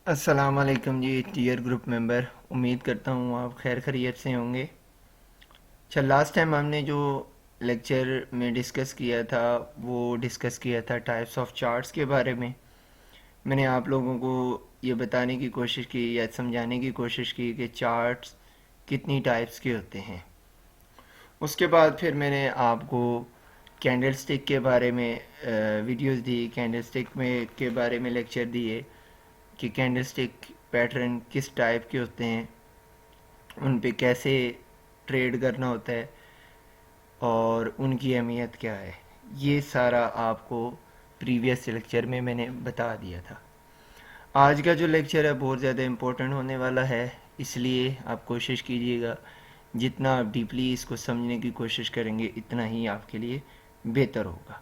السلام علیکم جی tier group member, امید کرتا ہوں آپ خیر خیریت سے ہوں گے۔ اچھا، لاسٹ ٹائم ہم نے جو لیکچر میں ڈسکس کیا تھا وہ ڈسکس کیا تھا ٹائپس آف چارٹس کے بارے میں نے آپ لوگوں کو یہ بتانے کی کوشش کی یا سمجھانے کی کوشش کی کہ چارٹس کتنی ٹائپس کے ہوتے ہیں۔ اس کے بعد پھر میں نے آپ کو کینڈل سٹک کے بارے میں ویڈیوز دی، کینڈل سٹک کے بارے میں لیکچر دیے کہ کینڈل سٹک پیٹرن کس ٹائپ کے ہوتے ہیں، ان پہ کیسے ٹریڈ کرنا ہوتا ہے اور ان کی اہمیت کیا ہے۔ یہ سارا آپ کو پریویس لیکچر میں نے بتا دیا تھا۔ آج کا جو لیکچر ہے بہت زیادہ امپورٹنٹ ہونے والا ہے، اس لیے آپ کوشش کیجئے گا جتنا آپ ڈیپلی اس کو سمجھنے کی کوشش کریں گے اتنا ہی آپ کے لیے بہتر ہوگا۔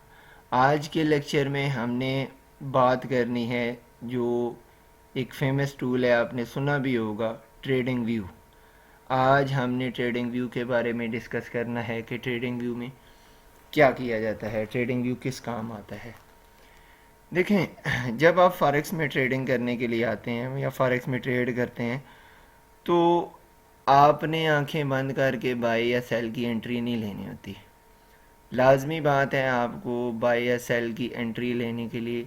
آج کے لیکچر میں ہم نے بات کرنی ہے جو ایک فیمس ٹول ہے، آپ نے سنا بھی ہوگا، ٹریڈنگ ویو۔ آج ہم نے ٹریڈنگ ویو کے بارے میں ڈسکس کرنا ہے کہ ٹریڈنگ ویو میں کیا کیا جاتا ہے، ٹریڈنگ ویو کس کام آتا ہے۔ دیکھیں، جب آپ فاریکس میں ٹریڈنگ کرنے کے لیے آتے ہیں یا فاریکس میں ٹریڈ کرتے ہیں تو آپ نے آنکھیں بند کر کے بائی یا سیل کی انٹری نہیں لینی ہوتی۔ لازمی بات ہے، آپ کو بائی یا سیل کی انٹری لینے کے لیے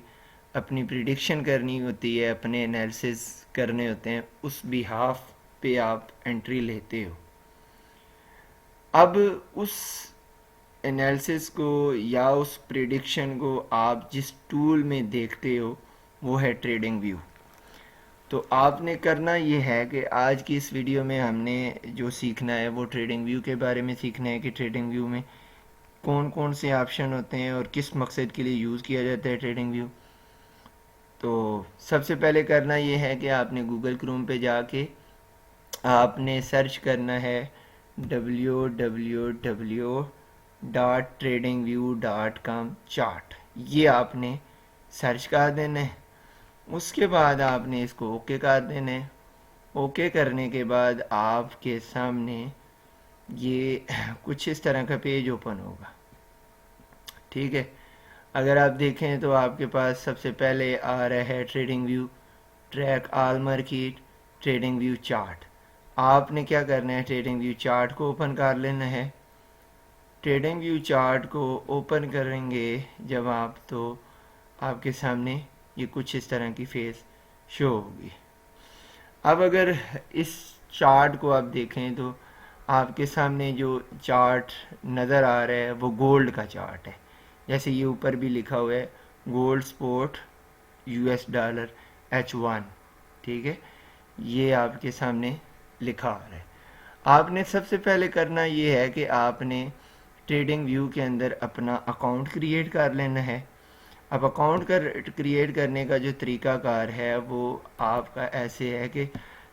اپنی پریڈکشن کرنی ہوتی ہے، اپنے انالیسز کرنے ہوتے ہیں، اس بیہاف پہ آپ انٹری لیتے ہو۔ اب اس انالیسز کو یا اس پریڈکشن کو آپ جس ٹول میں دیکھتے ہو وہ ہے ٹریڈنگ ویو۔ تو آپ نے کرنا یہ ہے کہ آج کی اس ویڈیو میں ہم نے جو سیکھنا ہے وہ ٹریڈنگ ویو کے بارے میں سیکھنا ہے کہ ٹریڈنگ ویو میں کون کون سے آپشن ہوتے ہیں اور کس مقصد کے لیے یوز کیا جاتا ہے ٹریڈنگ ویو۔ تو سب سے پہلے کرنا یہ ہے کہ آپ نے گوگل کروم پہ جا کے آپ نے سرچ کرنا ہے www.tradingview.com چارٹ، یہ آپ نے سرچ کر دینا ہے۔ اس کے بعد آپ نے اس کو اوکے کر دینا ہے۔ اوکے کرنے کے بعد آپ کے سامنے یہ کچھ اس طرح کا پیج اوپن ہوگا، ٹھیک ہے۔ اگر آپ دیکھیں تو آپ کے پاس سب سے پہلے آ رہا ہے ٹریڈنگ ویو، ٹریک آل مارکیٹ، ٹریڈنگ ویو چارٹ۔ آپ نے کیا کرنا ہے، ٹریڈنگ ویو چارٹ کو اوپن کر لینا ہے۔ ٹریڈنگ ویو چارٹ کو اوپن کریں گے جب آپ تو آپ کے سامنے یہ کچھ اس طرح کی فیس شو ہوگی۔ اب اگر اس چارٹ کو آپ دیکھیں تو آپ کے سامنے جو چارٹ نظر آ رہا ہے وہ گولڈ کا چارٹ ہے، جیسے یہ اوپر بھی لکھا ہوا ہے گولڈ سپورٹ US$H1، ٹھیک ہے، یہ آپ کے سامنے لکھا آ رہا ہے۔ آپ نے سب سے پہلے کرنا یہ ہے کہ آپ نے ٹریڈنگ ویو کے اندر اپنا اکاؤنٹ کریٹ کر لینا ہے۔ اب اکاؤنٹ کریٹ کرنے کا جو طریقہ کار ہے وہ آپ کا ایسے ہے کہ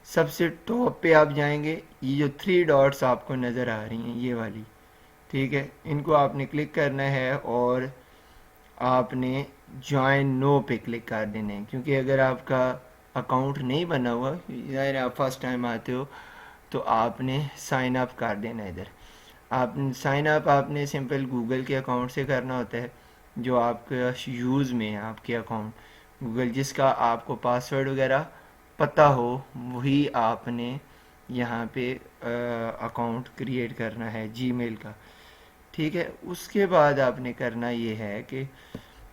سب سے ٹاپ پہ آپ جائیں گے، یہ جو 3 ڈاٹس آپ کو نظر آ رہی ہیں یہ والی، ٹھیک ہے، ان کو آپ نے کلک کرنا ہے اور آپ نے جوائن نو پہ کلک کر دینا ہے، کیونکہ اگر آپ کا اکاؤنٹ نہیں بنا ہوا، ظاہر آپ فرسٹ ٹائم آتے ہو تو آپ نے سائن اپ کر دینا ہے۔ ادھر آپ سائن اپ آپ نے سمپل گوگل کے اکاؤنٹ سے کرنا ہوتا ہے، جو آپ کا یوز میں ہے آپ کے اکاؤنٹ گوگل، جس کا آپ کو پاسورڈ وغیرہ پتہ ہو وہی آپ نے یہاں پہ اکاؤنٹ کریٹ کرنا ہے جی میل کا، ٹھیک ہے۔ اس کے بعد آپ نے کرنا یہ ہے کہ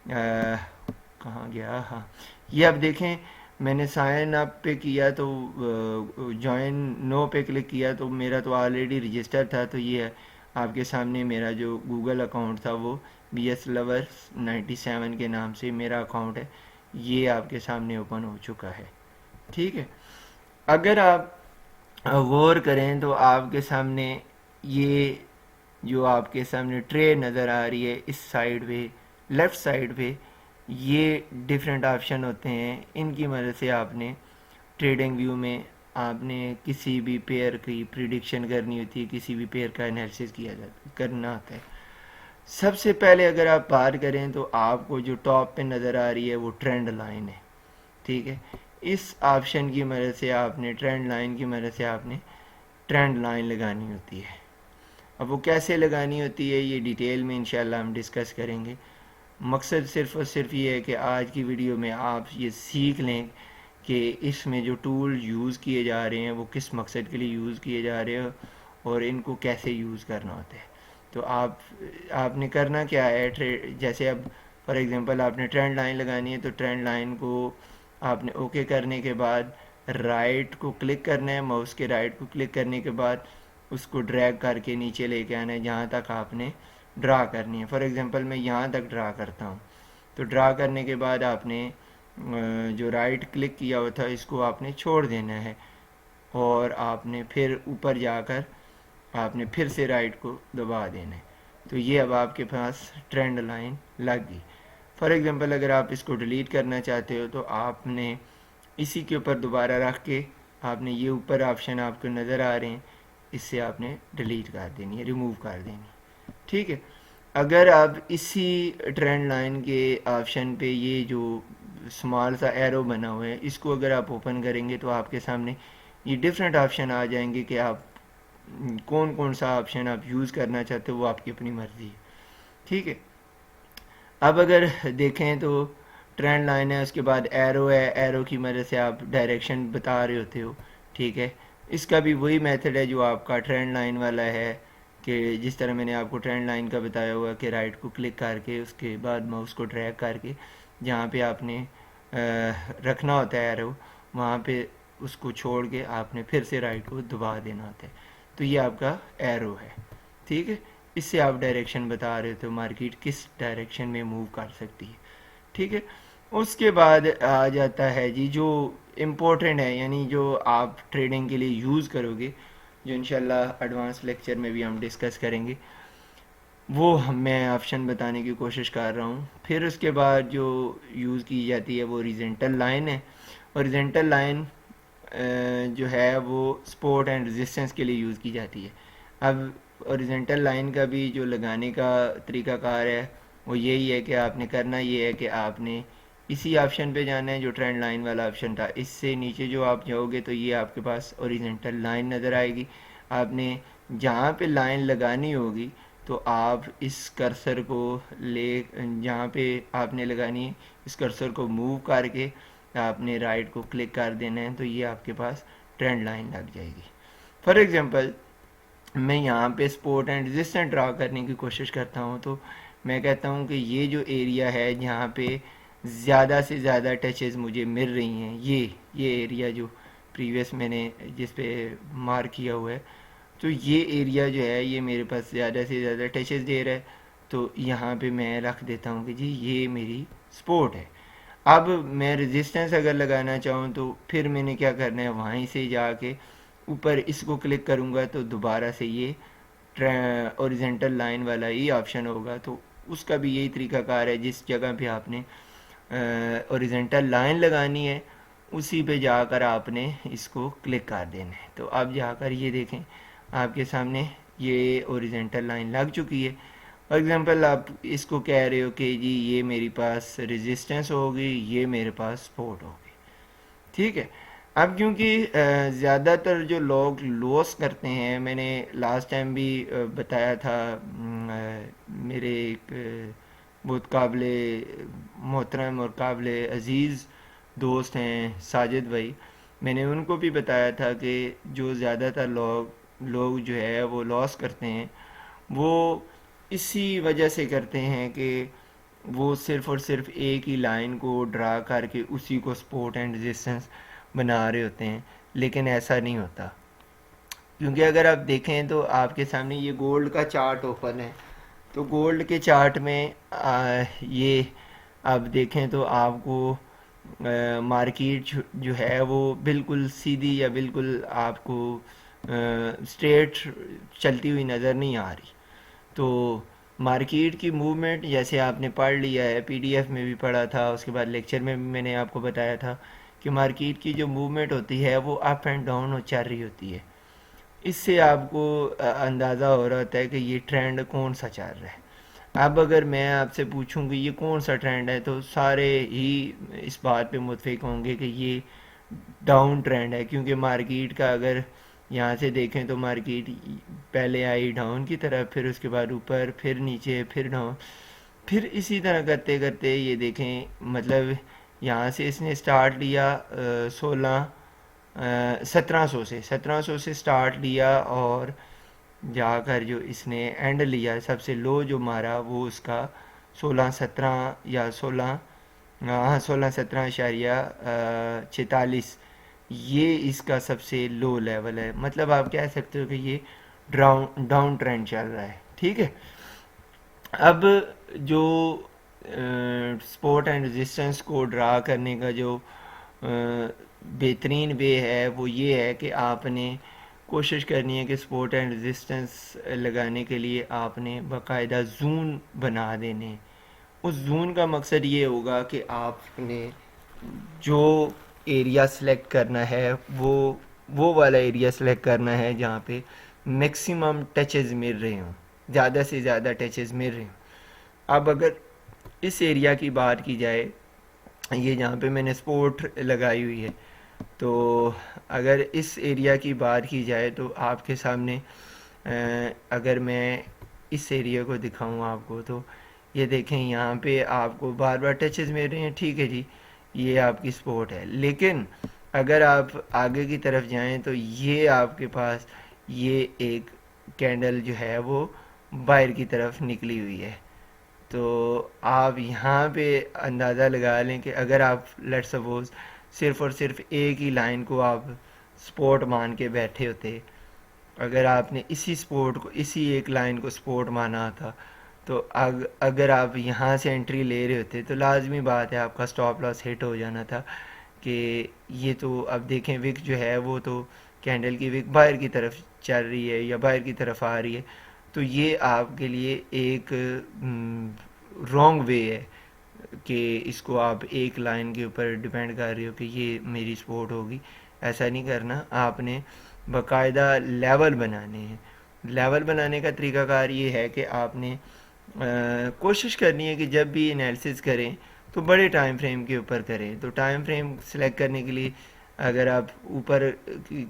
کہاں گیا، ہاں، یہ اب دیکھیں میں نے سائن اپ پہ کیا تو جوائن نو پہ کلک کیا تو میرا تو آلریڈی رجسٹر تھا، تو یہ ہے آپ کے سامنے میرا جو گوگل اکاؤنٹ تھا وہ BSLover97 کے نام سے میرا اکاؤنٹ ہے، یہ آپ کے سامنے اوپن ہو چکا ہے، ٹھیک ہے۔ اگر آپ غور کریں تو آپ کے سامنے یہ جو آپ کے سامنے ٹرے نظر آ رہی ہے اس سائیڈ پہ، لیفٹ سائیڈ پہ، یہ ڈیفرنٹ آپشن ہوتے ہیں، ان کی مدد سے آپ نے ٹریڈنگ ویو میں آپ نے کسی بھی پیئر کی پریڈکشن کرنی ہوتی ہے، کسی بھی پیئر کا انالیسس کرنا ہوتا ہے۔ سب سے پہلے اگر آپ بات کریں تو آپ کو جو ٹاپ پہ نظر آ رہی ہے وہ ٹرینڈ لائن ہے، ٹھیک ہے۔ اس آپشن کی مدد سے آپ نے ٹرینڈ لائن کی مدد سے آپ نے ٹرینڈ لائن لگانی ہوتی ہے۔ اب وہ کیسے لگانی ہوتی ہے یہ ڈیٹیل میں انشاءاللہ ہم ڈسکس کریں گے۔ مقصد صرف اور صرف یہ ہے کہ آج کی ویڈیو میں آپ یہ سیکھ لیں کہ اس میں جو ٹول یوز کیے جا رہے ہیں وہ کس مقصد کے لیے یوز کیے جا رہے ہیں اور ان کو کیسے یوز کرنا ہوتا ہے. تو آپ نے کرنا کیا ہے، جیسے اب فار ایگزامپل آپ نے ٹرینڈ لائن لگانی ہے، تو ٹرینڈ لائن کو آپ نے اوکے کرنے کے بعد رائٹ کو کلک کرنا ہے، ماؤس کے رائٹ کو کلک کرنے کے بعد اس کو ڈریگ کر کے نیچے لے کے آنا ہے جہاں تک آپ نے ڈرا کرنی ہے. فار ایگزامپل میں یہاں تک ڈرا کرتا ہوں. تو ڈرا کرنے کے بعد آپ نے جو رائٹ کلک کیا ہوا تھا اس کو آپ نے چھوڑ دینا ہے، اور آپ نے پھر اوپر جا کر آپ نے پھر سے رائٹ کو دبا دینا ہے. تو یہ اب آپ کے پاس ٹرینڈ لائن لگ گئی. فار ایگزامپل اگر آپ اس کو ڈیلیٹ کرنا چاہتے ہو تو آپ نے اسی کے اوپر دوبارہ رکھ کے آپ نے یہ اوپر آپشن آپ کو نظر آ رہے ہیں، اس سے آپ نے ڈیلیٹ کر دینی ہے، ریموو کر دینی ہے. ٹھیک ہے. اگر آپ اسی ٹرینڈ لائن کے آپشن پہ یہ جو اسمال سا ایرو بنا ہوا ہے اس کو اگر آپ اوپن کریں گے تو آپ کے سامنے یہ ڈفرینٹ آپشن آ جائیں گے کہ آپ کون کون سا آپشن آپ یوز کرنا چاہتے ہو، وہ آپ کی اپنی مرضی ہے. ٹھیک ہے. اب اگر دیکھیں تو ٹرینڈ لائن ہے، اس کے بعد ایرو ہے، ایرو کی مدد سے آپ ڈائریکشن بتا رہے ہوتے ہو. ٹھیک ہے. اس کا بھی وہی میتھڈ ہے جو آپ کا ٹرینڈ لائن والا ہے، کہ جس طرح میں نے آپ کو ٹرینڈ لائن کا بتایا ہوا کہ رائٹ کو کلک کر کے اس کے بعد ماؤس کو ڈریگ کر کے جہاں پہ آپ نے رکھنا ہوتا ہے ایرو وہاں پہ اس کو چھوڑ کے آپ نے پھر سے رائٹ کو دبا دینا ہوتا ہے. تو یہ آپ کا ایرو ہے. ٹھیک ہے. اس سے آپ ڈائریکشن بتا رہے تھے مارکیٹ کس ڈائریکشن میں موو کر سکتی ہے. ٹھیک ہے. اس کے بعد آ جاتا ہے جی جو امپورٹنٹ ہے، یعنی جو آپ ٹریڈنگ کے لیے یوز کرو گے، جو انشاءاللہ ایڈوانس لیکچر میں بھی ہم ڈسکس کریں گے، وہ میں آپشن بتانے کی کوشش کر رہا ہوں. پھر اس کے بعد جو یوز کی جاتی ہے وہ اوریزنٹل لائن ہے. اوریزنٹل لائن جو ہے وہ سپورٹ اینڈ ریزسٹنس کے لیے یوز کی جاتی ہے. اب اوریزنٹل لائن کا بھی جو لگانے کا طریقہ کار ہے وہ یہی ہے کہ آپ نے کرنا یہ ہے کہ آپ نے اسی آپشن پہ جانا ہے جو ٹرینڈ لائن والا آپشن تھا. اس سے نیچے جو آپ جاؤ گے تو یہ آپ کے پاس اوریزنٹل لائن نظر آئے گی. آپ نے جہاں پہ لائن لگانی ہوگی تو آپ اس کرسر کو لے جہاں پہ آپ نے لگانی ہے اس کرسر کو موو کر کے آپ نے رائٹ کو کلک کر دینا ہے، تو یہ آپ کے پاس ٹرینڈ لائن لگ جائے گی. فار ایگزامپل میں یہاں پہ سپورٹ اینڈ ریزسٹنٹ ڈرا کرنے کی کوشش کرتا ہوں، تو میں کہتا ہوں کہ یہ جو ایریا ہے جہاں پہ زیادہ سے زیادہ ٹچز مجھے مل رہی ہیں، یہ ایریا جو پریویس میں نے جس پہ مارک کیا ہوا ہے، تو یہ ایریا جو ہے یہ میرے پاس زیادہ سے زیادہ ٹچز دے رہا ہے. تو یہاں پہ میں رکھ دیتا ہوں کہ جی یہ میری سپورٹ ہے. اب میں ریزسٹنس اگر لگانا چاہوں تو پھر میں نے کیا کرنا ہے، وہیں سے جا کے اوپر اس کو کلک کروں گا تو دوبارہ سے یہ اوریزنٹل لائن والا ہی آپشن ہوگا. تو اس کا بھی یہی طریقہ کار ہے، جس جگہ پہ آپ نے اوریزنٹل لائن لگانی ہے اسی پہ جا کر آپ نے اس کو کلک کر دینا ہے. تو اب جا کر یہ دیکھیں آپ کے سامنے یہ اوریزنٹل لائن لگ چکی ہے. فار ایگزامپل آپ اس کو کہہ رہے ہو کہ جی یہ میری پاس ریزسٹنس ہوگی، یہ میرے پاس سپورٹ ہوگی. ٹھیک ہے. اب کیونکہ زیادہ تر جو لوگ لوس کرتے ہیں، میں نے لاسٹ ٹائم بھی بتایا تھا، میرے ایک بہت قابل محترم اور قابل عزیز دوست ہیں ساجد بھائی، میں نے ان کو بھی بتایا تھا کہ جو زیادہ تر لوگ جو ہے وہ لاس کرتے ہیں وہ اسی وجہ سے کرتے ہیں کہ وہ صرف اور صرف ایک ہی لائن کو ڈرا کر کے اسی کو سپورٹ اینڈ ریزسٹنس بنا رہے ہوتے ہیں. لیکن ایسا نہیں ہوتا، کیونکہ اگر آپ دیکھیں تو آپ کے سامنے یہ گولڈ کا چارٹ اوپن ہے. تو گولڈ کے چارٹ میں یہ آپ دیکھیں تو آپ کو مارکیٹ جو ہے وہ بالکل سیدھی یا بالکل آپ کو اسٹریٹ چلتی ہوئی نظر نہیں آ رہی. تو مارکیٹ کی موومنٹ جیسے آپ نے پڑھ لیا ہے، پی ڈی ایف میں بھی پڑھا تھا، اس کے بعد لیکچر میں بھی میں نے آپ کو بتایا تھا کہ مارکیٹ کی جو موومنٹ ہوتی ہے وہ اپ اینڈ ڈاؤن چل رہی ہوتی ہے. اس سے آپ کو اندازہ ہو رہا ہوتا ہے کہ یہ ٹرینڈ کون سا چل رہا ہے. اب اگر میں آپ سے پوچھوں کہ یہ کون سا ٹرینڈ ہے تو سارے ہی اس بات پہ متفق ہوں گے کہ یہ ڈاؤن ٹرینڈ ہے، کیونکہ مارکیٹ کا اگر یہاں سے دیکھیں تو مارکیٹ پہلے آئی ڈاؤن کی طرف، پھر اس کے بعد اوپر، پھر نیچے، پھر ڈاؤن، پھر اسی طرح کرتے کرتے یہ دیکھیں مطلب یہاں سے اس نے سٹارٹ لیا 1700 سے سٹارٹ لیا، اور جا کر جو اس نے اینڈ لیا سب سے لو جو مارا وہ اس کا 16-17 یا 16-17.46، یہ اس کا سب سے لو لیول ہے. مطلب آپ کہہ سکتے ہو کہ یہ ڈاؤن ٹرینڈ چل رہا ہے. ٹھیک ہے. اب جو سپورٹ اینڈ ریزسٹنس کو ڈرا کرنے کا جو بہترین وے ہے وہ یہ ہے کہ آپ نے کوشش کرنی ہے کہ سپورٹ اینڈ ریزسٹنس لگانے کے لیے آپ نے باقاعدہ زون بنا دینے. اس زون کا مقصد یہ ہوگا کہ آپ نے جو ایریا سلیکٹ کرنا ہے وہ والا ایریا سلیکٹ کرنا ہے جہاں پہ میکسیمم ٹچز مل رہے ہوں، زیادہ سے زیادہ ٹچز مل رہے ہوں. اب اگر اس ایریا کی بات کی جائے، یہ جہاں پہ میں نے سپورٹ لگائی ہوئی ہے، تو اگر اس ایریا کی بات کی جائے تو آپ کے سامنے اگر میں اس ایریا کو دکھاؤں آپ کو، تو یہ دیکھیں یہاں پہ آپ کو بار بار ٹچز مل رہے ہیں. ٹھیک ہے جی، یہ آپ کی سپورٹ ہے. لیکن اگر آپ آگے کی طرف جائیں تو یہ آپ کے پاس یہ ایک کینڈل جو ہے وہ باہر کی طرف نکلی ہوئی ہے. تو آپ یہاں پہ اندازہ لگا لیں کہ اگر آپ لیٹ سپوز صرف اور صرف ایک ہی لائن کو آپ سپورٹ مان کے بیٹھے ہوتے، اگر آپ نے اسی سپورٹ کو، اسی ایک لائن کو سپورٹ مانا تھا، تو اگر آپ یہاں سے انٹری لے رہے ہوتے تو لازمی بات ہے آپ کا سٹاپ لاس ہٹ ہو جانا تھا. کہ یہ تو اب دیکھیں وک جو ہے وہ تو کینڈل کی وک باہر کی طرف چل رہی ہے یا باہر کی طرف آ رہی ہے، تو یہ آپ کے لیے ایک رانگ وے ہے کہ اس کو آپ ایک لائن کے اوپر ڈیپینڈ کر رہے ہو کہ یہ میری سپورٹ ہوگی. ایسا نہیں کرنا. آپ نے باقاعدہ لیول بنانے ہیں. لیول بنانے کا طریقہ کار یہ ہے کہ آپ نے کوشش کرنی ہے کہ جب بھی انالیسس کریں تو بڑے ٹائم فریم کے اوپر کریں. تو ٹائم فریم سلیکٹ کرنے کے لیے اگر آپ اوپر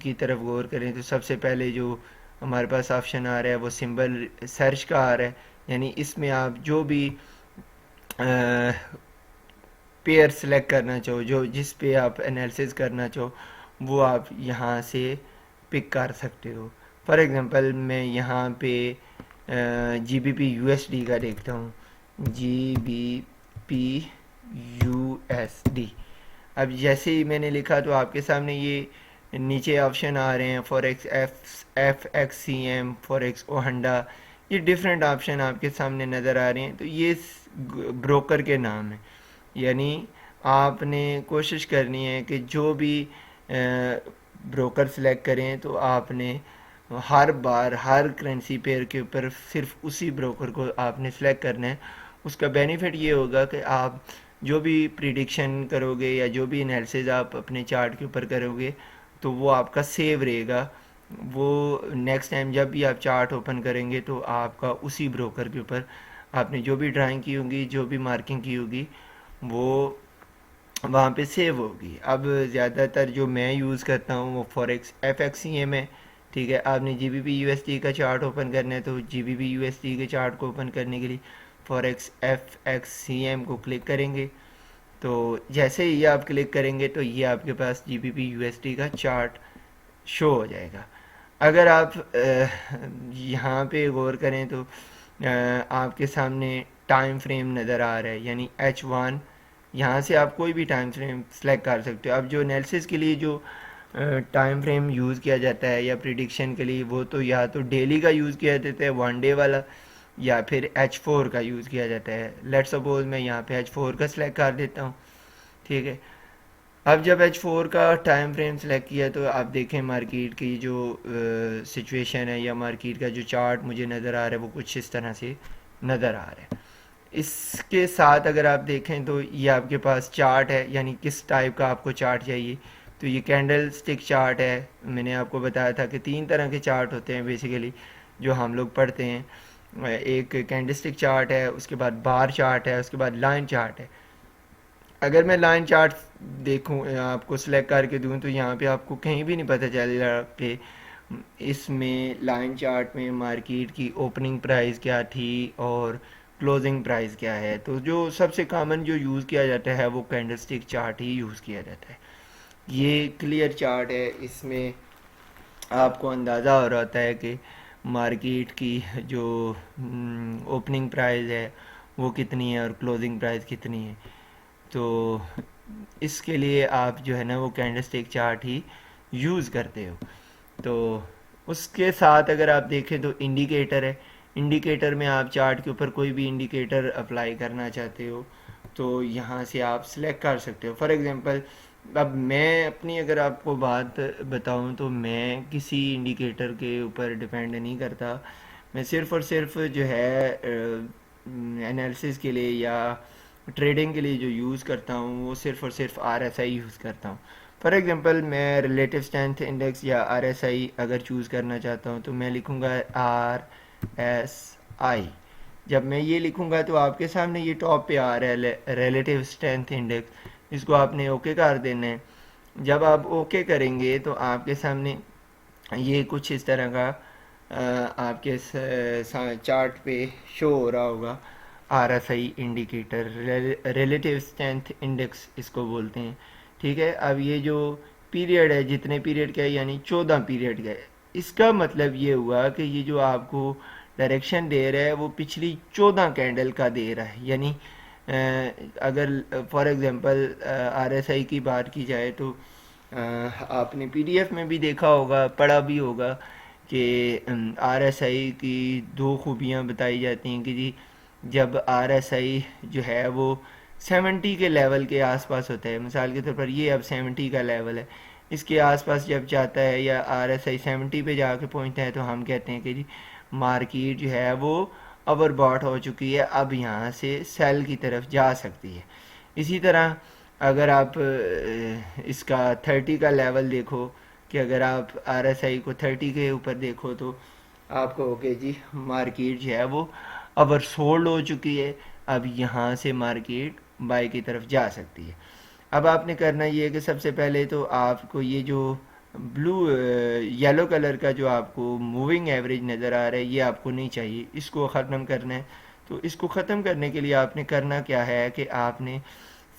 کی طرف غور کریں تو سب سے پہلے جو ہمارے پاس آپشن آ رہا ہے وہ سمبل سرچ کا آ رہا ہے. یعنی اس میں آپ جو بھی پیئر سلیکٹ کرنا چاہو، جو جس پہ آپ انالیسس کرنا چاہو وہ آپ یہاں سے پک کر سکتے ہو. فار ایگزامپل میں یہاں پہ G B P U S D کا دیکھتا ہوں. G B P U S D. اب جیسے ہی میں نے لکھا تو آپ کے سامنے یہ نیچے آپشن آ رہے ہیں، forex F X C M, forex OANDA. یہ ڈفرینٹ آپشن آپ کے سامنے نظر آ رہے ہیں. تو یہ بروکر کے نام ہیں. یعنی آپ نے کوشش کرنی ہے کہ جو بھی بروکر سلیکٹ کریں تو آپ نے ہر بار ہر کرنسی پیئر کے اوپر صرف اسی بروکر کو آپ نے سلیکٹ کرنا ہے. اس کا بینیفٹ یہ ہوگا کہ آپ جو بھی پریڈکشن کرو گے یا جو بھی انالیسز آپ اپنے چارٹ کے اوپر کرو گے تو وہ آپ کا سیو رہے گا. وہ نیکسٹ ٹائم جب بھی آپ چارٹ اوپن کریں گے تو آپ کا اسی بروکر کے اوپر آپ نے جو بھی ڈرائنگ کی ہوگی، جو بھی مارکنگ کی ہوگی، وہ وہاں پہ سیو ہوگی. اب زیادہ تر جو میں یوز کرتا ہوں وہ forex F X C M ہے. ٹھیک ہے. آپ نے G B P U S D کا چارٹ اوپن کرنا ہے تو G B P U S D کے چارٹ کو اوپن کرنے کے لیے forex F X C M کو کلک کریں گے. تو جیسے ہی آپ کلک کریں گے تو یہ آپ کے پاس G B P U S D کا چارٹ شو ہو جائے گا. اگر آپ یہاں پہ غور کریں تو آپ کے سامنے ٹائم فریم نظر آ رہا ہے، یعنی H1. یہاں سے آپ کوئی بھی ٹائم فریم سلیکٹ کر سکتے ہو. اب جو انالیسس کے لیے جو ٹائم فریم یوز کیا جاتا ہے یا پریڈکشن کے لیے، وہ تو یا تو ڈیلی کا یوز کیا جاتا ہے 1 ڈے والا، یا پھر H4 کا یوز کیا جاتا ہے. لیٹ سپوز میں یہاں پہ H4 کا سلیکٹ کر دیتا ہوں. ٹھیک ہے. اب جب H4 کا ٹائم فریم سلیکٹ کیا تو آپ دیکھیں مارکیٹ کی جو سچویشن ہے یا مارکیٹ کا جو چارٹ مجھے نظر آ رہا ہے وہ کچھ اس طرح سے نظر آ رہا ہے. اس کے ساتھ اگر آپ دیکھیں تو یہ آپ کے پاس چارٹ ہے، یعنی کس ٹائپ کا آپ کو چارٹ چاہیے. تو یہ کینڈل سٹک چارٹ ہے. میں نے آپ کو بتایا تھا کہ 3 طرح کے چارٹ ہوتے ہیں بیسیکلی جو ہم لوگ پڑھتے ہیں. ایک کینڈل سٹک چارٹ ہے، اس کے بعد بار چارٹ ہے، اس کے بعد لائن چارٹ ہے. اگر میں لائن چارٹ دیکھوں آپ کو سلیکٹ کر کے دوں تو یہاں پہ آپ کو کہیں بھی نہیں پتہ چل رہا کہ اس میں لائن چارٹ میں مارکیٹ کی اوپننگ پرائس کیا تھی اور کلوزنگ پرائس کیا ہے. تو جو سب سے کامن جو یوز کیا جاتا ہے وہ کینڈل اسٹک چارٹ ہی یوز کیا جاتا ہے. یہ کلیئر چارٹ ہے, اس میں آپ کو اندازہ ہو رہا ہوتا ہے کہ مارکیٹ کی جو اوپننگ پرائز ہے وہ کتنی ہے اور کلوزنگ پرائز کتنی ہے. تو اس کے لیے آپ جو ہے نا وہ کینڈل اسٹک چارٹ ہی یوز کرتے ہو. تو اس کے ساتھ اگر آپ دیکھیں تو انڈیکیٹر ہے. انڈیکیٹر میں آپ چارٹ کے اوپر کوئی بھی انڈیکیٹر اپلائی کرنا چاہتے ہو تو یہاں سے آپ سلیکٹ کر سکتے ہو. فار ایگزامپل اب میں اپنی اگر آپ کو بات بتاؤں تو میں کسی انڈیکیٹر کے اوپر ڈپینڈ نہیں کرتا. میں صرف اور صرف جو ہے انالیسس کے لیے یا ٹریڈنگ کے لیے جو یوز کرتا ہوں وہ صرف اور صرف آر ایس آئی یوز کرتا ہوں. فار ایگزامپل میں ریلیٹو اسٹرینتھ انڈیکس یا آر ایس آئی اگر چوز کرنا چاہتا ہوں تو میں لکھوں گا آر ایس آئی. جب میں یہ لکھوں گا تو آپ کے سامنے یہ ٹاپ پہ آ رہا ہے ریلیٹو اسٹرینتھ انڈیکس, اس کو آپ نے اوکے کر دینا ہے. جب آپ اوکے کریں گے تو آپ کے سامنے یہ کچھ اس طرح کا آپ کے چارٹ پہ شو ہو رہا ہوگا. R S I indicator relative strength index اس کو بولتے ہیں. ٹھیک ہے, اب یہ جو پیریڈ ہے جتنے پیریڈ کا ہے یعنی 14 پیریڈ کا ہے, اس کا مطلب یہ ہوا کہ یہ جو آپ کو ڈائریکشن دے رہا ہے وہ پچھلی 14 کینڈل کا دے رہا ہے. یعنی اگر فار ایگزامپل آر ایس آئی کی بات کی جائے تو آپ نے پی ڈی ایف میں بھی دیکھا ہوگا, پڑھا بھی ہوگا کہ آر ایس آئی کی 2 خوبیاں بتائی جاتی ہیں کہ جی جب آر ایس آئی جو ہے وہ 70 کے لیول کے آس پاس ہوتا ہے. مثال کے طور پر یہ اب 70 کا لیول ہے, اس کے آس پاس جب جاتا ہے یا آر ایس آئی 70 پہ جا کے پہنچتا ہے تو ہم کہتے ہیں کہ جی مارکیٹ جو ہے وہ اوور باٹ ہو چکی ہے, اب یہاں سے سیل کی طرف جا سکتی ہے. اسی طرح اگر آپ اس کا 30 کا لیول دیکھو کہ اگر آپ آر ایس آئی کو 30 کے اوپر دیکھو تو آپ کو کہ جی مارکیٹ جو ہے وہ اوور سولڈ ہو چکی ہے, اب یہاں سے مارکیٹ بائی کی طرف جا سکتی ہے. اب آپ نے کرنا یہ ہے کہ سب سے پہلے تو آپ کو یہ جو یلو کلر کا جو آپ کو موونگ ایوریج نظر آ رہا ہے یہ آپ کو نہیں چاہیے, اس کو ختم کرنا ہے. تو اس کو ختم کرنے کے لیے آپ نے کرنا کیا ہے کہ آپ نے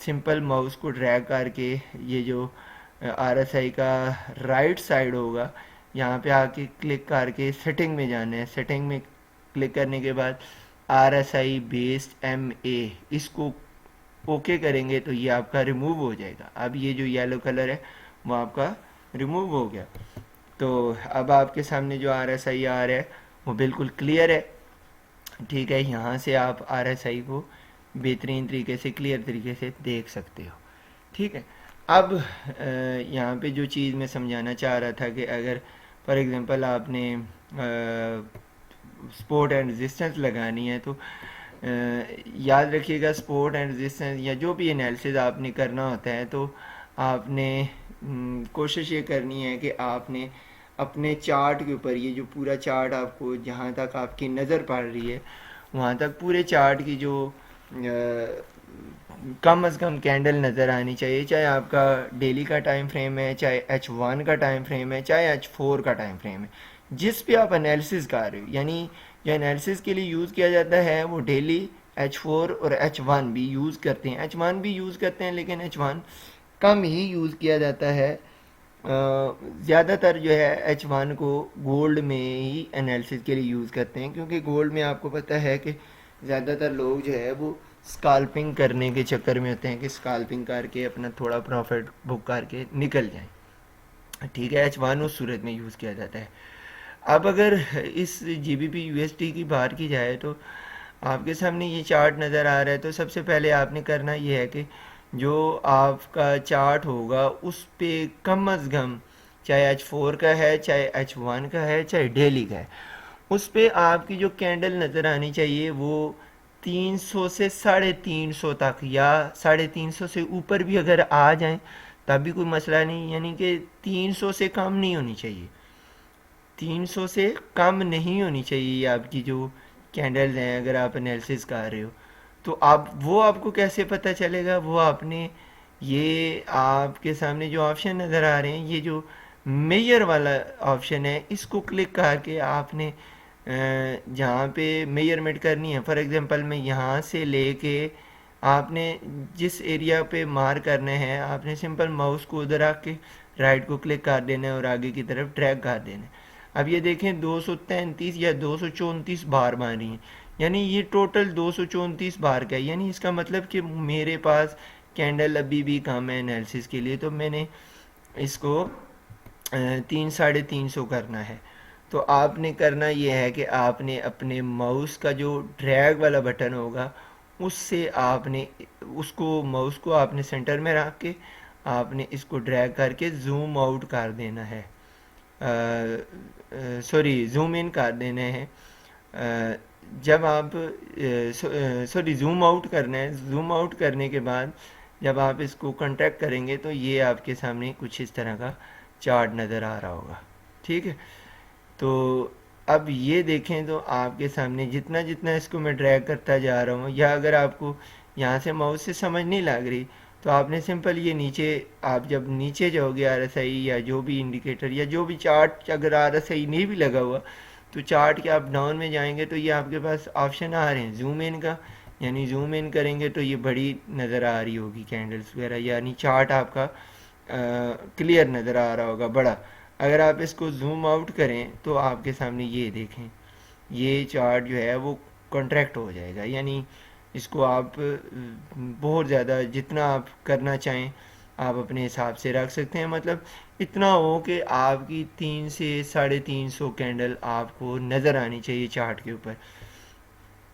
سمپل ماؤس کو ڈریگ کر کے یہ جو آر ایس آئی کا رائٹ سائڈ ہوگا یہاں پہ آ کے کلک کر کے سیٹنگ میں جانا ہے. سیٹنگ میں کلک کرنے کے بعد R S I based M A اس کو اوکے کریں گے تو یہ آپ کا ریموو ہو جائے گا. اب یہ جو یلو کلر ہے وہ آپ کا ریموو ہو گیا. تو اب آپ کے سامنے جو آر ایس آئی آ رہا ہے وہ بالکل کلیئر ہے. ٹھیک ہے, یہاں سے آپ آر ایس آئی کو بہترین طریقے سے کلیئر طریقے سے دیکھ سکتے ہو. ٹھیک ہے, اب یہاں پہ جو چیز میں سمجھانا چاہ رہا تھا کہ اگر فار ایگزامپل آپ نے سپورٹ اینڈ ریزسٹنس لگانی ہے تو یاد رکھیے گا سپورٹ اینڈ ریزسٹنس یا جو بھی انالیسز آپ نے کرنا ہوتا ہے تو آپ نے کوشش یہ کرنی ہے کہ آپ نے اپنے چارٹ کے اوپر یہ جو پورا چارٹ آپ کو جہاں تک آپ کی نظر پڑ رہی ہے وہاں تک پورے چارٹ کی جو کم از کم کینڈل نظر آنی چاہیے, چاہے آپ کا ڈیلی کا ٹائم فریم ہے, چاہے H1 کا ٹائم فریم ہے, چاہے H4 کا ٹائم فریم ہے, جس پہ آپ انالیسز کر رہے ہو. یعنی جو انالیسز کے لیے یوز کیا جاتا ہے وہ ڈیلی H4 اور H1 بھی یوز کرتے ہیں. H1 بھی یوز کرتے ہیں لیکن H1 کم ہی یوز کیا جاتا ہے. زیادہ تر جو ہے H1 کو گولڈ میں ہی انالیسز کے لیے یوز کرتے ہیں, کیونکہ گولڈ میں آپ کو پتہ ہے کہ زیادہ تر لوگ جو ہے وہ اسکالپنگ کرنے کے چکر میں ہوتے ہیں کہ اسکالپنگ کر کے اپنا تھوڑا پروفٹ بک کر کے نکل جائیں. ٹھیک ہے, H1 اس صورت میں یوز کیا جاتا ہے. اب اگر اس G B P U S T کی بات کی جائے تو آپ کے سامنے یہ چارٹ نظر آ رہا ہے. تو سب سے پہلے آپ نے کرنا یہ ہے کہ جو آپ کا چارٹ ہوگا اس پہ کم از کم چاہے H4 کا ہے, چاہے H1 کا ہے, چاہے ڈیلی کا ہے, اس پہ آپ کی جو کینڈل نظر آنی چاہیے وہ 300 سے 350 تک, یا 350 سے اوپر بھی اگر آ جائیں تب بھی کوئی مسئلہ نہیں. یعنی کہ 300 سے کم نہیں ہونی چاہیے, 300 سے کم نہیں ہونی چاہیے آپ کی جو کینڈلز ہیں اگر آپ انالیسز کر رہے ہو. تو وہ آپ کو کیسے پتہ چلے گا؟ وہ آپ نے یہ آپ کے سامنے جو آپشن نظر آ رہے ہیں, یہ جو میجر والا آپشن ہے اس کو کلک کر کے آپ نے جہاں پہ میجرمنٹ کرنی ہے. فار ایگزامپل میں یہاں سے لے کے آپ نے جس ایریا پہ مار کرنا ہے آپ نے سمپل ماؤس کو ادھر رکھ کے رائٹ کو کلک کر دینا ہے اور آگے کی طرف ڈریگ کر دینا ہے. اب یہ دیکھیں 233 یا 234 بار بن رہی ہیں, یعنی یہ ٹوٹل 234 بار کا ہے. یعنی اس کا مطلب کہ میرے پاس کینڈل ابھی بھی کم ہے انالیسس کے لیے, تو میں نے اس کو 350 کرنا ہے. تو آپ نے کرنا یہ ہے کہ آپ نے اپنے ماؤس کا جو ڈریگ والا بٹن ہوگا اس سے آپ نے ماؤس کو آپ نے سینٹر میں رکھ کے آپ نے اس کو ڈریگ کر کے زوم آؤٹ کر دینا ہے, سوری زوم ان کر دینا ہے. جب آپ سوری زوم آؤٹ کرنا ہے. زوم آؤٹ کرنے کے بعد جب آپ اس کو کنٹیکٹ کریں گے تو یہ آپ کے سامنے کچھ اس طرح کا چارٹ نظر آ رہا ہوگا. ٹھیک ہے, تو اب یہ دیکھیں تو آپ کے سامنے جتنا جتنا اس کو میں ڈریگ کرتا جا رہا ہوں, یا اگر آپ کو یہاں سے ماؤس سے سمجھ نہیں لگ رہی تو آپ نے سمپل یہ نیچے, آپ جب نیچے جاؤ گے آر ایس آئی یا جو بھی انڈیکیٹر یا جو بھی چارٹ, اگر آر ایس آئی نہیں بھی لگا ہوا تو چارٹ کے آپ ڈاؤن میں جائیں گے تو یہ آپ کے پاس آپشن آ رہے ہیں زوم ان کا, یعنی زوم ان کریں گے تو یہ بڑی نظر آ رہی ہوگی کینڈلز وغیرہ, یعنی چارٹ آپ کا کلیئر نظر آ رہا ہوگا بڑا. اگر آپ اس کو زوم آؤٹ کریں تو آپ کے سامنے یہ دیکھیں یہ چارٹ جو ہے وہ کنٹریکٹ ہو جائے گا. یعنی اس کو آپ بہت زیادہ جتنا آپ کرنا چاہیں آپ اپنے حساب سے رکھ سکتے ہیں. مطلب اتنا ہو کہ آپ کی 300 سے 350 کینڈل آپ کو نظر آنی چاہیے چارٹ کے اوپر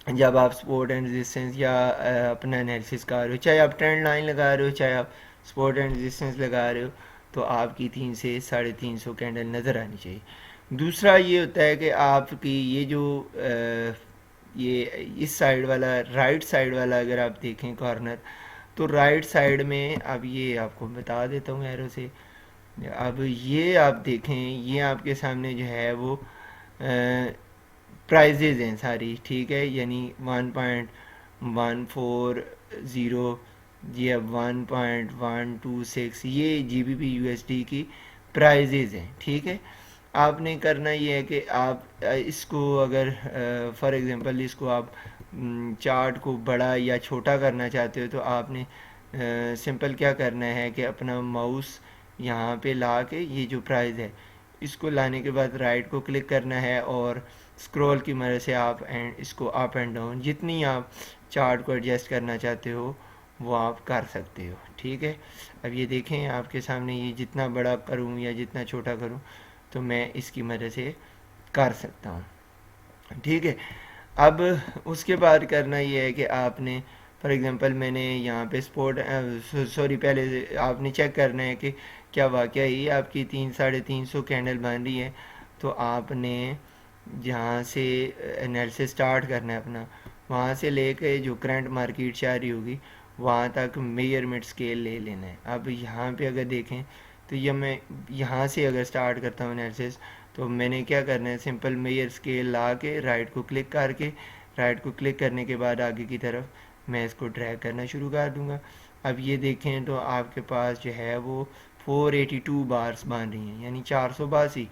جب آپ سپورٹ اینڈ ریزسٹنس یا اپنا انالیسس کر رہے ہو, چاہے آپ ٹرینڈ لائن لگا رہے ہو چاہے آپ سپورٹ اینڈ ریزسٹنس لگا رہے ہو, تو آپ کی 300 سے 350 کینڈل نظر آنی چاہیے. دوسرا یہ ہوتا ہے کہ آپ کی یہ جو یہ اس سائڈ والا رائٹ سائڈ والا اگر آپ دیکھیں کارنر, تو رائٹ سائڈ میں اب یہ آپ کو بتا دیتا ہوں ایرو سے. اب یہ آپ دیکھیں یہ آپ کے سامنے جو ہے وہ پرائزز ہیں ساری, ٹھیک ہے, یعنی 1.140 یا 1.126 یہ G B P U S D کی پرائزز ہیں. ٹھیک ہے, آپ نے کرنا یہ ہے کہ آپ اس کو اگر فار ایگزامپل اس کو آپ چارٹ کو بڑا یا چھوٹا کرنا چاہتے ہو تو آپ نے سمپل کیا کرنا ہے کہ اپنا ماؤس یہاں پہ لا کے یہ جو پرائز ہے اس کو لانے کے بعد رائٹ کو کلک کرنا ہے اور اسکرول کی مدد سے آپ اس کو اپ اینڈ ڈاؤن جتنی آپ چارٹ کو ایڈجسٹ کرنا چاہتے ہو وہ آپ کر سکتے ہو. ٹھیک ہے, اب یہ دیکھیں آپ کے سامنے یہ جتنا بڑا کروں یا جتنا چھوٹا کروں تو میں اس کی مدد سے کر سکتا ہوں. ٹھیک ہے, اب اس کے بعد کرنا یہ ہے کہ آپ نے فار ایگزامپل میں نے یہاں پہ سپورٹ پہلے آپ نے چیک کرنا ہے کہ کیا واقعہ ہی آپ کی 350 کینڈل بن رہی ہے. تو آپ نے جہاں سے انالیسس سٹارٹ کرنا ہے اپنا, وہاں سے لے کے جو کرنٹ مارکیٹ چاہ رہی ہوگی وہاں تک میجرمنٹ اسکیل لے لینا ہے. اب یہاں پہ اگر دیکھیں تو یہ میں یہاں سے اگر سٹارٹ کرتا ہوں انالیسس تو میں نے کیا کرنا ہے سمپل میجر اسکیل لا کے رائٹ کو کلک کر کے رائٹ کو کلک کرنے کے بعد آگے کی طرف میں اس کو ڈریگ کرنا شروع کر دوں گا. اب یہ دیکھیں تو آپ کے پاس جو ہے وہ 482 بارس بن رہی ہیں, یعنی 482.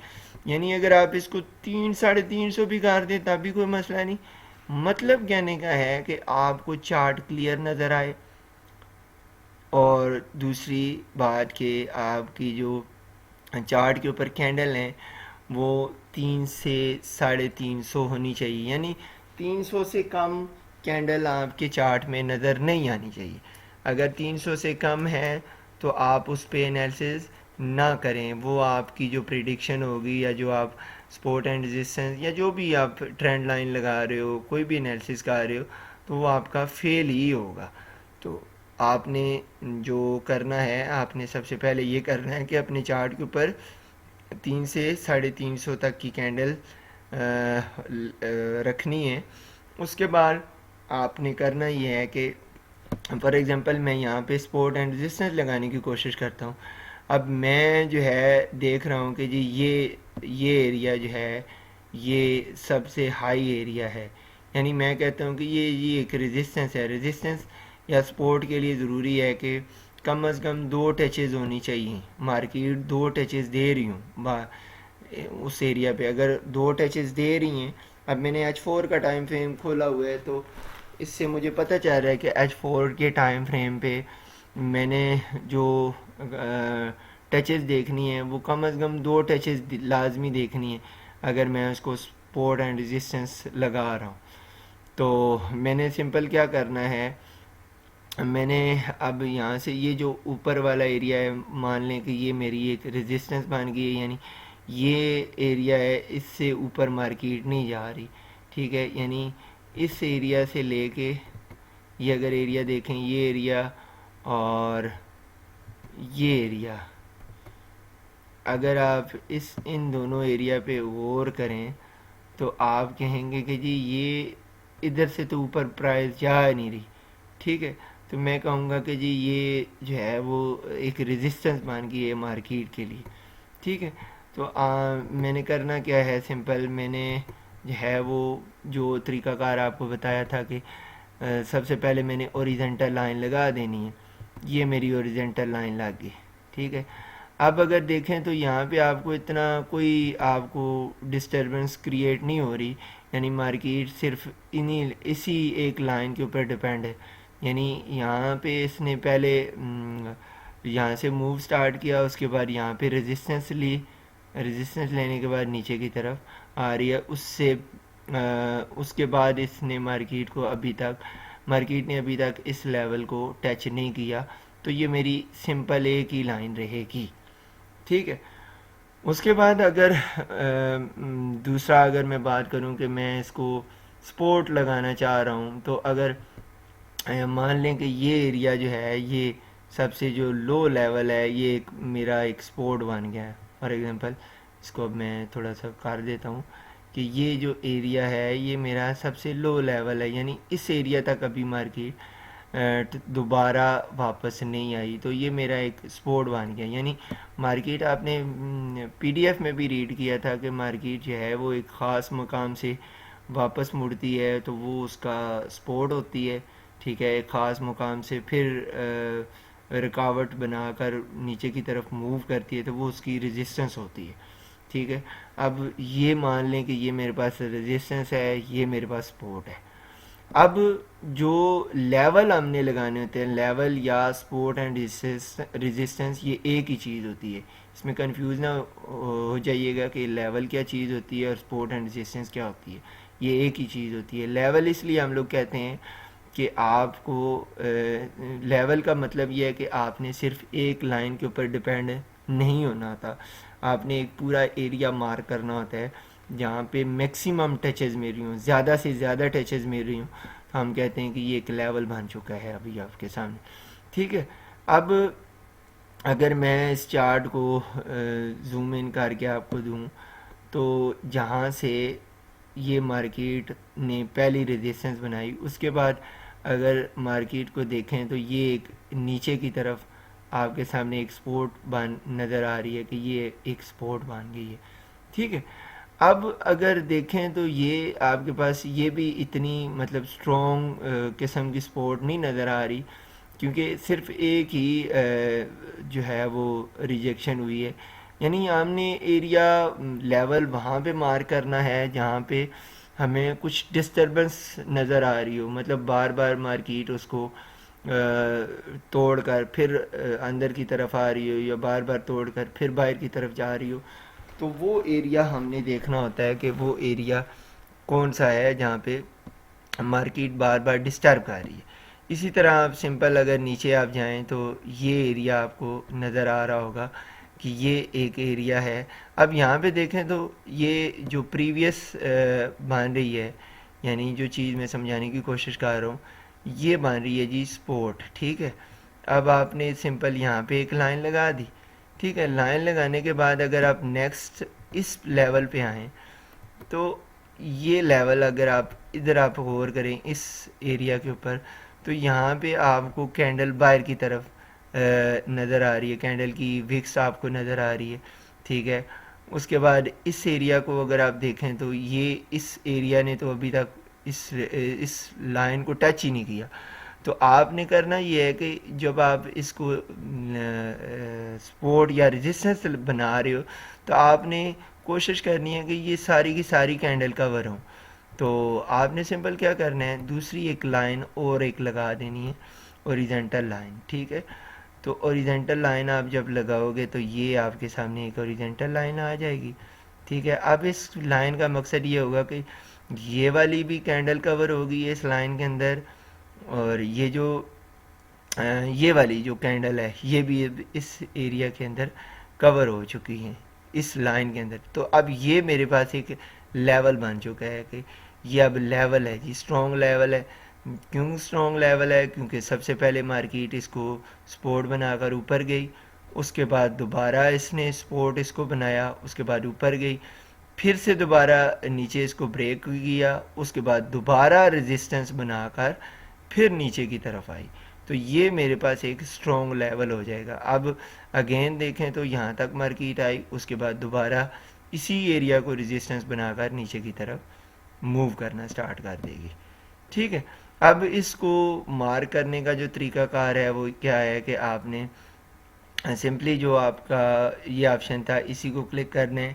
یعنی اگر آپ اس کو 350 بھی کر دیں تب بھی کوئی مسئلہ نہیں. مطلب کہنے کا ہے کہ آپ کو چارٹ کلیئر نظر آئے, اور دوسری بات کہ آپ کی جو چارٹ کے اوپر کینڈل ہیں وہ 3 سے 350 ہونی چاہیے, یعنی 300 سے کم کینڈل آپ کے چارٹ میں نظر نہیں آنی چاہیے. اگر 300 سے کم ہے تو آپ اس پہ انالیسس نہ کریں, وہ آپ کی جو پریڈکشن ہوگی یا جو آپ سپورٹ اینڈ ریزسٹنس یا جو بھی آپ ٹرینڈ لائن لگا رہے ہو کوئی بھی انالیسس کر رہے ہو تو وہ آپ کا فیل ہی ہوگا. تو آپ نے جو کرنا ہے آپ نے سب سے پہلے یہ کرنا ہے کہ اپنے چارٹ کے اوپر 3 سے 350 تک کی کینڈل رکھنی ہے. اس کے بعد آپ نے کرنا یہ ہے کہ فار ایگزامپل میں یہاں پہ سپورٹ اینڈ ریزسٹنس لگانے کی کوشش کرتا ہوں. اب میں جو ہے دیکھ رہا ہوں کہ جی یہ ایریا جو ہے یہ سب سے ہائی ایریا ہے, یعنی میں کہتا ہوں کہ یہ ایک ریزسٹنس ہے. ریزسٹنس یا سپورٹ کے لیے ضروری ہے کہ کم از کم 2 ٹچز ہونی چاہیے. مارکیٹ 2 ٹچز دے رہی ہوں اس ایریا پہ, اگر 2 ٹچز دے رہی ہیں اب میں نے H4 کا ٹائم فریم کھولا ہوا ہے، تو اس سے مجھے پتہ چل رہا ہے کہ H4 کے ٹائم فریم پہ میں نے جو ٹچز دیکھنی ہے وہ کم از کم 2 ٹچز لازمی دیکھنی ہے اگر میں اس کو سپورٹ اینڈ ریزسٹنس لگا رہا ہوں. تو میں نے سمپل کیا کرنا ہے، میں نے اب یہاں سے یہ جو اوپر والا ایریا ہے مان لیں کہ یہ میری ایک ریزسٹنس بن گئی ہے، یعنی یہ ایریا ہے، اس سے اوپر مارکیٹ نہیں جا رہی. ٹھیک ہے، یعنی اس ایریا سے لے کے یہ اگر ایریا دیکھیں، یہ ایریا اور یہ ایریا، اگر آپ ان دونوں ایریا پہ غور کریں تو آپ کہیں گے کہ جی یہ ادھر سے تو اوپر پرائز جا نہیں رہی. ٹھیک ہے، تو میں کہوں گا کہ جی یہ جو ہے وہ ایک ریزسٹنس بن گئی ہے مارکیٹ کے لیے. ٹھیک ہے، تو میں نے کرنا کیا ہے، سمپل میں نے جو ہے وہ جو طریقہ کار آپ کو بتایا تھا کہ سب سے پہلے میں نے اوریزنٹل لائن لگا دینی ہے. یہ میری اوریزنٹل لائن لگ گئی. ٹھیک ہے، اب اگر دیکھیں تو یہاں پہ آپ کو اتنا کوئی آپ کو ڈسٹربنس کریٹ نہیں ہو رہی، یعنی مارکیٹ صرف اسی ایک لائن کے اوپر ڈپینڈ ہے. یعنی یہاں پہ اس نے پہلے یہاں سے موو سٹارٹ کیا، اس کے بعد یہاں پہ ریزسٹنس لی، ریزسٹنس لینے کے بعد نیچے کی طرف آ رہی ہے. اس کے بعد اس نے مارکیٹ نے ابھی تک اس لیول کو ٹچ نہیں کیا. تو یہ میری سمپل ایک ہی لائن رہے گی. ٹھیک ہے، اس کے بعد اگر دوسرا اگر میں بات کروں کہ میں اس کو سپورٹ لگانا چاہ رہا ہوں، تو اگر مان لیں کہ یہ ایریا جو ہے یہ سب سے جو لو لیول ہے، یہ میرا ایک سپورٹ بن گیا ہے. فار ایگزامپل اس کو اب میں تھوڑا سا کر دیتا ہوں کہ یہ جو ایریا ہے یہ میرا سب سے لو لیول ہے، یعنی اس ایریا تک ابھی مارکیٹ دوبارہ واپس نہیں آئی. تو یہ میرا ایک سپورٹ بن گیا. یعنی مارکیٹ آپ نے پی ڈی ایف میں بھی ریڈ کیا تھا کہ مارکیٹ جو ہے وہ ایک خاص مقام سے واپس مڑتی ہے تو وہ اس کا سپورٹ ہوتی ہے. ٹھیک ہے، ایک خاص مقام سے پھر رکاوٹ بنا کر نیچے کی طرف موو کرتی ہے تو وہ اس کی ریزسٹنس ہوتی ہے. ٹھیک ہے، اب یہ مان لیں کہ یہ میرے پاس ریزسٹنس ہے، یہ میرے پاس سپورٹ ہے. اب جو لیول ہم نے لگانے ہوتے ہیں، لیول یا سپورٹ اینڈ ریزسٹنس، یہ ایک ہی چیز ہوتی ہے. اس میں کنفیوز نہ ہو جائیے گا کہ لیول کیا چیز ہوتی ہے اور سپورٹ اینڈ ریزسٹنس کیا ہوتی ہے. یہ ایک ہی چیز ہوتی ہے. لیول اس لیے ہم لوگ کہتے ہیں کہ آپ کو لیول کا مطلب یہ ہے کہ آپ نے صرف ایک لائن کے اوپر ڈپینڈ نہیں ہونا تھا، آپ نے ایک پورا ایریا مارک کرنا ہوتا ہے جہاں پہ میکسیمم ٹچز میری ہوں، زیادہ سے زیادہ ٹچز میری ہوں. تو ہم کہتے ہیں کہ یہ ایک لیول بن چکا ہے ابھی آپ کے سامنے. ٹھیک ہے، اب اگر میں اس چارٹ کو زوم ان کر کے آپ کو دوں تو جہاں سے یہ مارکیٹ نے پہلی ریزسٹنس بنائی، اس کے بعد اگر مارکیٹ کو دیکھیں تو یہ ایک نیچے کی طرف آپ کے سامنے ایک سپورٹ نظر آ رہی ہے کہ یہ ایک سپورٹ بن گئی ہے. ٹھیک ہے، اب اگر دیکھیں تو یہ آپ کے پاس یہ بھی اتنی مطلب سٹرونگ قسم کی سپورٹ نہیں نظر آ رہی، کیونکہ صرف ایک ہی جو ہے وہ ریجیکشن ہوئی ہے. یعنی ہم نے ایریا لیول وہاں پہ مارک کرنا ہے جہاں پہ ہمیں کچھ ڈسٹربنس نظر آ رہی ہو، مطلب بار بار مارکیٹ اس کو توڑ کر پھر اندر کی طرف آ رہی ہو یا بار بار توڑ کر پھر باہر کی طرف جا رہی ہو. تو وہ ایریا ہم نے دیکھنا ہوتا ہے کہ وہ ایریا کون سا ہے جہاں پہ مارکیٹ بار بار ڈسٹرب کر رہی ہے. اسی طرح آپ سمپل اگر نیچے آپ جائیں تو یہ ایریا آپ کو نظر آ رہا ہوگا کہ یہ ایک ایریا ہے. اب یہاں پہ دیکھیں تو یہ جو پریویس بن رہی ہے، یعنی جو چیز میں سمجھانے کی کوشش کر رہا ہوں، یہ بن رہی ہے جی سپورٹ. ٹھیک ہے، اب آپ نے سمپل یہاں پہ ایک لائن لگا دی. ٹھیک ہے، لائن لگانے کے بعد اگر آپ نیکسٹ اس لیول پہ آئیں تو یہ لیول اگر آپ ادھر آپ غور کریں اس ایریا کے اوپر تو یہاں پہ آپ کو کینڈل باہر کی طرف نظر آ رہی ہے، کینڈل کی وکس آپ کو نظر آ رہی ہے. ٹھیک ہے، اس کے بعد اس ایریا کو اگر آپ دیکھیں تو یہ اس ایریا نے تو ابھی تک اس لائن کو ٹچ ہی نہیں کیا. تو آپ نے کرنا یہ ہے کہ جب آپ اس کو سپورٹ یا ریزسٹنس بنا رہے ہو تو آپ نے کوشش کرنی ہے کہ یہ ساری کی ساری کینڈل کور ہوں. تو آپ نے سمپل کیا کرنا ہے، دوسری ایک لائن اور ایک لگا دینی ہے، اوریزنٹل لائن، ٹھیک ہے۔ تو اوریزنٹل لائن آپ جب لگاؤ گے تو یہ آپ کے سامنے ایک اوریزنٹل لائن آ جائے گی، ٹھیک ہے۔ اب اس لائن کا مقصد یہ ہوگا کہ یہ والی بھی کینڈل کور ہوگی اس لائن کے اندر، اور یہ جو یہ والی جو کینڈل ہے یہ بھی اب اس ایریا کے اندر کور ہو چکی ہیں اس لائن کے اندر۔ تو اب یہ میرے پاس ایک لیول بن چکا ہے کہ یہ اب لیول ہے جی، اسٹرانگ لیول ہے۔ کیوں اسٹرانگ لیول ہے؟ کیونکہ سب سے پہلے مارکیٹ اس کو سپورٹ بنا کر اوپر گئی، اس کے بعد دوبارہ اس نے سپورٹ اس کو بنایا، اس کے بعد اوپر گئی، پھر سے دوبارہ نیچے اس کو بریک کیا، اس کے بعد دوبارہ ریزسٹنس بنا کر پھر نیچے کی طرف آئی۔ تو یہ میرے پاس ایک اسٹرانگ لیول ہو جائے گا۔ اب اگین دیکھیں تو یہاں تک مارکیٹ آئی، اس کے بعد دوبارہ اسی ایریا کو ریزسٹنس بنا کر نیچے کی طرف موو کرنا سٹارٹ کر دے گی، ٹھیک ہے۔ اب اس کو مارک کرنے کا جو طریقہ کار ہے وہ کیا ہے کہ آپ نے سمپلی جو آپ کا یہ آپشن تھا اسی کو کلک کرنا ہے،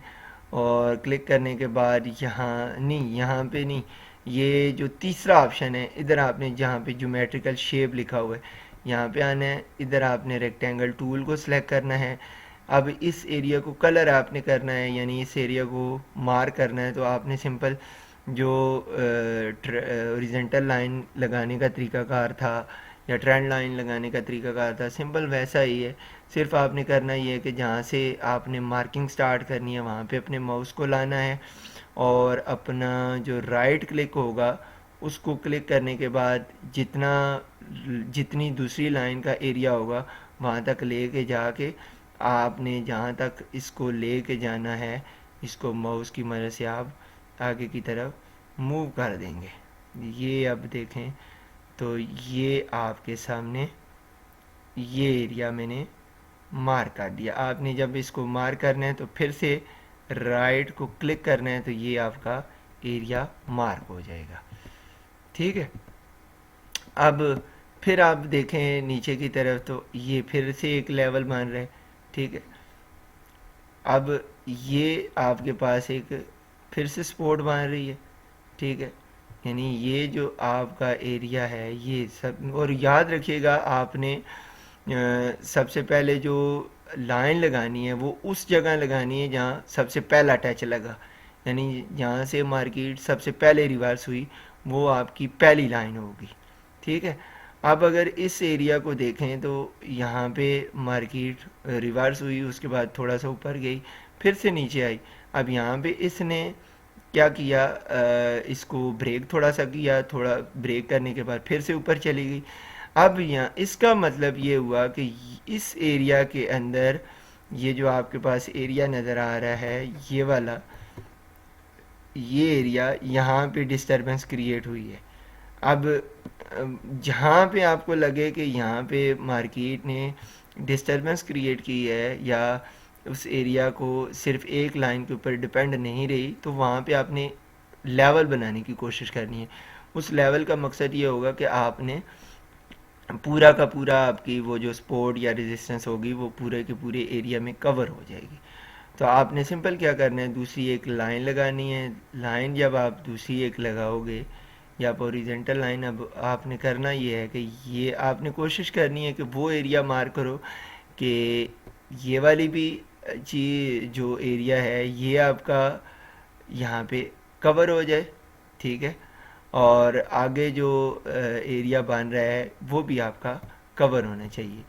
اور کلک کرنے کے بعد یہاں پہ نہیں، یہ جو تیسرا آپشن ہے ادھر آپ نے جہاں پہ جیومیٹریکل شیپ لکھا ہوا ہے یہاں پہ آنا ہے، ادھر آپ نے ریکٹینگل ٹول کو سلیکٹ کرنا ہے۔ اب اس ایریا کو کلر آپ نے کرنا ہے، یعنی اس ایریا کو مارک کرنا ہے، تو آپ نے سمپل جو اوریزنٹل لائن لگانے کا طریقہ کار تھا یا ٹرینڈ لائن لگانے کا طریقہ کار تھا سمپل ویسا ہی ہے۔ صرف آپ نے کرنا یہ ہے کہ جہاں سے آپ نے مارکنگ سٹارٹ کرنی ہے وہاں پہ اپنے ماؤس کو لانا ہے، اور اپنا جو رائٹ کلک ہوگا اس کو کلک کرنے کے بعد جتنی دوسری لائن کا ایریا ہوگا وہاں تک لے کے جا کے آپ نے جہاں تک اس کو لے کے جانا ہے اس کو ماؤس کی مدد سے آپ آگے کی طرف موو کر دیں گے۔ یہ اب دیکھیں تو یہ آپ کے سامنے یہ ایریا میں نے مارک کر دیا۔ آپ نے جب اس کو مارک کرنا ہے تو پھر سے رائٹ کو کلک کرنا ہے تو یہ آپ کا ایریا مارک ہو جائے گا، ٹھیک ہے۔ اب پھر آپ دیکھیں نیچے کی طرف تو یہ پھر سے ایک لیول بن رہا ہے، ٹھیک ہے۔ اب یہ آپ کے پاس ایک پھر سے سپورٹ بن رہی ہے، ٹھیک ہے۔ یعنی یہ جو آپ کا ایریا ہے یہ سب، اور یاد رکھیے گا آپ نے سب سے پہلے جو لائن لگانی ہے وہ اس جگہ لگانی ہے جہاں سب سے پہلا ٹچ لگا، یعنی جہاں سے مارکیٹ سب سے پہلے ریورس ہوئی وہ آپ کی پہلی لائن ہوگی، ٹھیک ہے۔ اب اگر اس ایریا کو دیکھیں تو یہاں پہ مارکیٹ ریورس ہوئی، اس کے بعد تھوڑا سا اوپر گئی، پھر سے نیچے آئی۔ اب یہاں پہ اس نے کیا کیا، اس کو بریک تھوڑا سا کیا، تھوڑا بریک کرنے کے بعد پھر سے اوپر چلی گئی۔ اب یہاں اس کا مطلب یہ ہوا کہ اس ایریا کے اندر یہ جو آپ کے پاس ایریا نظر آ رہا ہے یہ والا، یہ ایریا یہاں پہ ڈسٹربنس کریٹ ہوئی ہے۔ اب جہاں پہ آپ کو لگے کہ یہاں پہ مارکیٹ نے ڈسٹربنس کریٹ کی ہے یا اس ایریا کو صرف ایک لائن کے اوپر ڈپینڈ نہیں رہی، تو وہاں پہ آپ نے لیول بنانے کی کوشش کرنی ہے۔ اس لیول کا مقصد یہ ہوگا کہ آپ نے پورا کا پورا آپ کی وہ جو سپورٹ یا ریزسٹنس ہوگی وہ پورے کے پورے ایریا میں کور ہو جائے گی۔ تو آپ نے سمپل کیا کرنا ہے، دوسری ایک لائن لگانی ہے۔ لائن جب آپ دوسری ایک لگاؤ گے یا اوریزنٹل لائن، اب آپ نے کرنا یہ ہے کہ یہ آپ نے کوشش کرنی ہے کہ وہ ایریا مارک کرو کہ یہ والی بھی چیز جو ایریا ہے یہ آپ کا یہاں پہ کور ہو جائے، ٹھیک ہے، اور آگے جو ایریا بن رہا ہے وہ بھی آپ کا کور ہونا چاہیے۔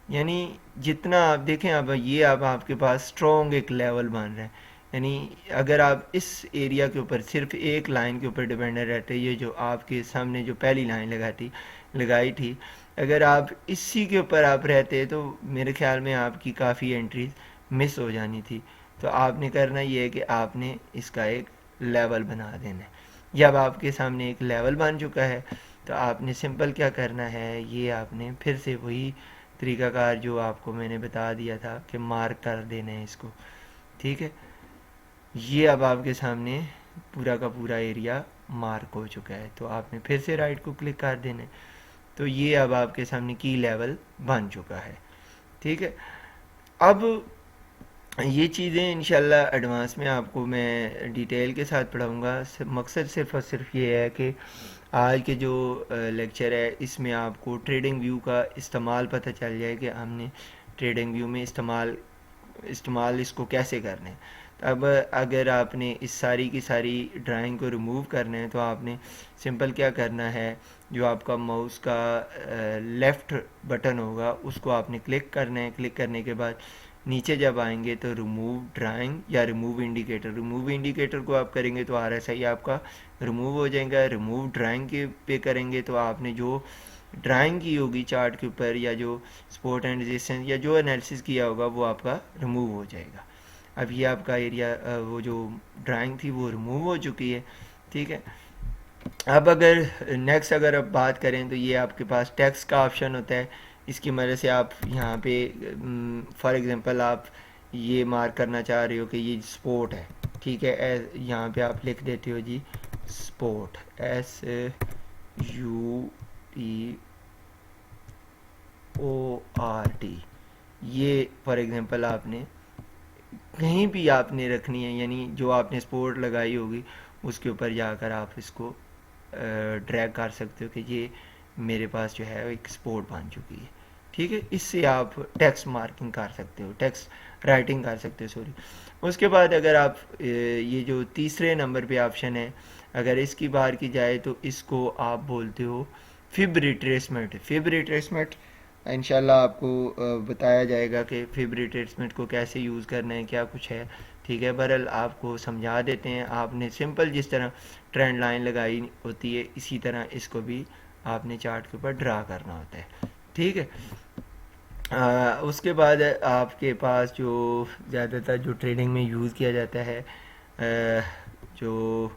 یعنی جتنا آپ دیکھیں اب یہ اب آپ کے پاس اسٹرانگ ایک لیول بن رہا ہے، یعنی اگر آپ اس ایریا کے اوپر صرف ایک لائن کے اوپر ڈیپینڈنٹ رہتے، یہ جو آپ کے سامنے جو پہلی لائن لگائی تھی، اگر آپ اسی کے اوپر آپ رہتے تو میرے خیال میں آپ کی کافی انٹریز مس ہو جانی تھی۔ تو آپ نے کرنا یہ ہے کہ آپ نے اس کا ایک لیول بنا دینا ہے۔ جب آپ کے سامنے ایک لیول بن چکا ہے تو آپ نے سمپل کیا کرنا ہے، یہ آپ نے پھر سے وہی طریقہ کار جو آپ کو میں نے بتا دیا تھا کہ مارک کر دینا ہے اس کو، ٹھیک ہے۔ یہ اب آپ کے سامنے پورا کا پورا ایریا مارک ہو چکا ہے، تو آپ نے پھر سے رائٹ کو کلک کر دینا ہے، تو یہ اب آپ کے سامنے کی لیول بن چکا ہے، ٹھیک ہے۔ اب یہ چیزیں انشاءاللہ ایڈوانس میں آپ کو میں ڈیٹیل کے ساتھ پڑھاؤں گا. مقصد صرف اور صرف یہ ہے کہ آج کے جو لیکچر ہے اس میں آپ کو ٹریڈنگ ویو کا استعمال پتہ چل جائے کہ ہم نے ٹریڈنگ ویو میں استعمال اس کو کیسے کرنا ہے. اب اگر آپ نے اس ساری کی ساری ڈرائنگ کو ریموو کرنا ہے تو آپ نے سمپل کیا کرنا ہے، جو آپ کا ماؤس کا لیفٹ بٹن ہوگا اس کو آپ نے کلک کرنا ہے. کلک کرنے کے بعد نیچے جب آئیں گے تو ریموو ڈرائنگ یا ریموو انڈیکیٹر کو آپ کریں گے تو آر ایس آئی آپ کا ریموو ہو جائے گا. ریموو ڈرائنگ کے پہ کریں گے تو آپ نے جو ڈرائنگ کی ہوگی چارٹ کے اوپر یا جو سپورٹ اینڈ ریزسٹنس یا جو انالیسس کیا ہوگا وہ آپ کا ریموو ہو جائے گا. اب یہ آپ کا ایریا وہ جو ڈرائنگ تھی وہ ریموو ہو چکی ہے. ٹھیک ہے. اب اگر نیکسٹ اگر آپ بات کریں تو یہ آپ کے پاس ٹیکس کا آپشن ہوتا ہے. اس کی مدد سے آپ یہاں پہ فار ایگزامپل آپ یہ مارک کرنا چاہ رہے ہو کہ یہ سپورٹ ہے. ٹھیک ہے. یہاں پہ آپ لکھ دیتے ہو جی سپورٹ SUPORT. یہ فار ایگزامپل آپ نے کہیں بھی آپ نے رکھنی ہے، یعنی جو آپ نے سپورٹ لگائی ہوگی اس کے اوپر جا کر آپ اس کو ڈریگ کر سکتے ہو کہ یہ میرے پاس جو ہے ایک سپورٹ بن چکی ہے. ٹھیک ہے. اس سے آپ ٹیکسٹ مارکنگ کر سکتے ہو، ٹیکسٹ رائٹنگ کر سکتے ہو سوری. اس کے بعد اگر آپ یہ جو تیسرے نمبر پہ آپشن ہے اگر اس کی بار کی جائے تو اس کو آپ بولتے ہو فب ریٹریسمنٹ. انشاءاللہ آپ کو بتایا جائے گا کہ فب ریٹریسمنٹ کو کیسے یوز کرنا ہے، کیا کچھ ہے. ٹھیک ہے. بہرحال آپ کو سمجھا دیتے ہیں. آپ نے سمپل جس طرح ٹرینڈ لائن لگائی ہوتی ہے اسی طرح اس کو بھی آپ نے چارٹ کے اوپر ڈرا کرنا ہوتا ہے. ٹھیک ہے. اس کے بعد آپ کے پاس جو زیادہ تر جو ٹریڈنگ میں یوز کیا جاتا ہے جو